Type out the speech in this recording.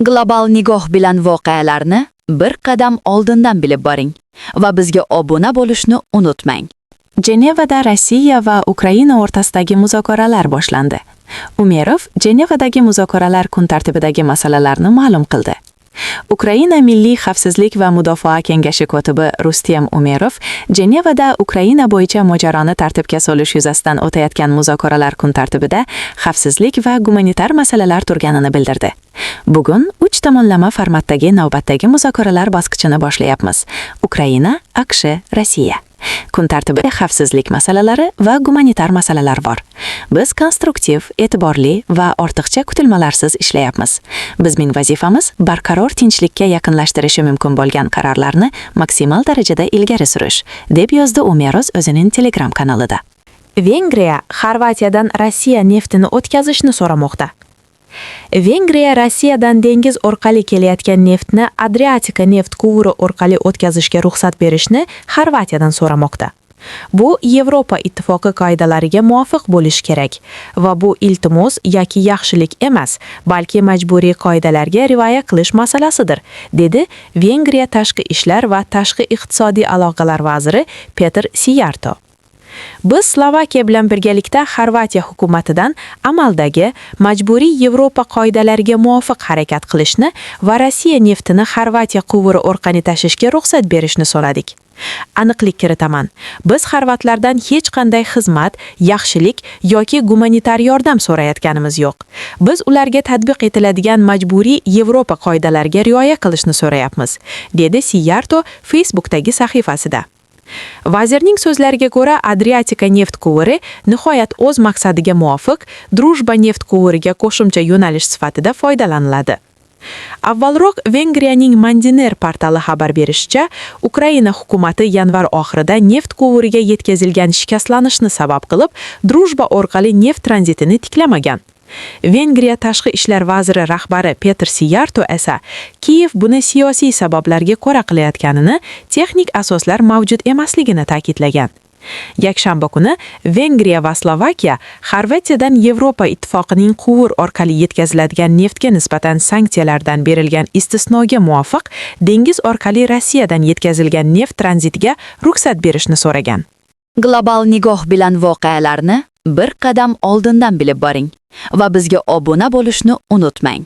Global nigoh bilan voqealarni bir qadam oldindan bilib boring va bizga obuna bo'lishni unutmang. Jenevada Rossiya va Ukraina o'rtasidagi muzokaralar boshlandi. Umerov Jenevadagi muzokaralar kun tartibidagi masalalarni ma'lum qildi. Ukraina Milliy xavfsizlik va mudofaa kengashi kotibi Rustem Umerov Jenevada Ukraina bo'yicha mojaroni tartibga solish yuzasidan o'tayotgan muzokaralar kun tartibida xavfsizlik va gumanitar masalalar turganini bildirdi. Bugun 3 tomonlama formatdagi navbatdagi muzokaralar bosqichini boshlayapmiz. Ukraina, AQSh, Rossiya. Kun tartibida xavfsizlik masalalari va gumanitar masalalar bor. Biz konstruktiv, e'tiborli va ortiqcha kutilmalarsiz ishlayapmiz. Bizning vazifamiz barqaror tinchlikka yaqinlashtirishi mumkin bo'lgan qarorlarni maksimal darajada ilgari surish, deb yozdi Umerov o'zining Telegram kanalida. Vengriya Xorvatiyadan Rossiya neftini o'tkazishni so'ramoqda. Vengriya Rossiyadan dengiz orqali kelayotgan neftni Adriatika neft quvuri orqali o'tkazishga ruxsat berishni Xorvatiyadan so'ramoqda. Bu Yevropa ittifoqi qoidalariga muvofiq bo'lishi kerak va bu iltimos yoki yaxshilik emas, balki majburiy qoidalarga rioya qilish masalasidir, dedi Vengriya tashqi ishlar va tashqi iqtisodiy aloqalar vaziri Petr Siyarto. Biz Slovakiya bilan birgalikda Xorvatiya hukumatidan amaldagi majburiy Yevropa qoidalariga muvofiq harakat qilishni va Rossiya neftini Xorvatiya quvuri orqali tashishga ruxsat berishni so'radik. Aniqlik kiritaman. Biz xorvatlardan hech qanday xizmat, yaxshilik yoki gumanitar yordam so'rayotganimiz yo'q. Biz ularga tatbiq etiladigan majburiy Yevropa qoidalariga rioya qilishni so'rayapmiz, dedi Siyarto Facebookdagi sahifasida. Vazirning so'zlariga ko'ra, Adriatika neft quvuri nihoyat o'z maqsadiga muvofiq Drujba neft quvuriga qo'shimcha yo'nalish sifatida foydalaniladi. Avvalroq Vengriyaning Mandiner portali xabar berishicha, Ukraina hukumati yanvar oxirida neft quvuriga yetkazilgan shikastlanishni sabab qilib, Drujba orqali neft tranzitini tiklamagan. Vengriya tashqi ishlar vaziri rahbari Petr Siyarto esa Kiyev buni siyosiy sabablarga ko'ra qilayotganini, texnik asoslar mavjud emasligini ta'kidlagan. Yakshanba kuni Vengriya va Slovakiya Xorvatiyadan Yevropa ittifoqining quvur orqali yetkaziladigan neftga nisbatan sanksiyalardan berilgan istisnoga muvofiq dengiz orqali Rossiyadan yetkazilgan neft tranzitiga ruxsat berishni so'ragan. Global nigoh bilan voqealarni bir qadam oldindan bilib boring va bizga obuna bo'lishni unutmang.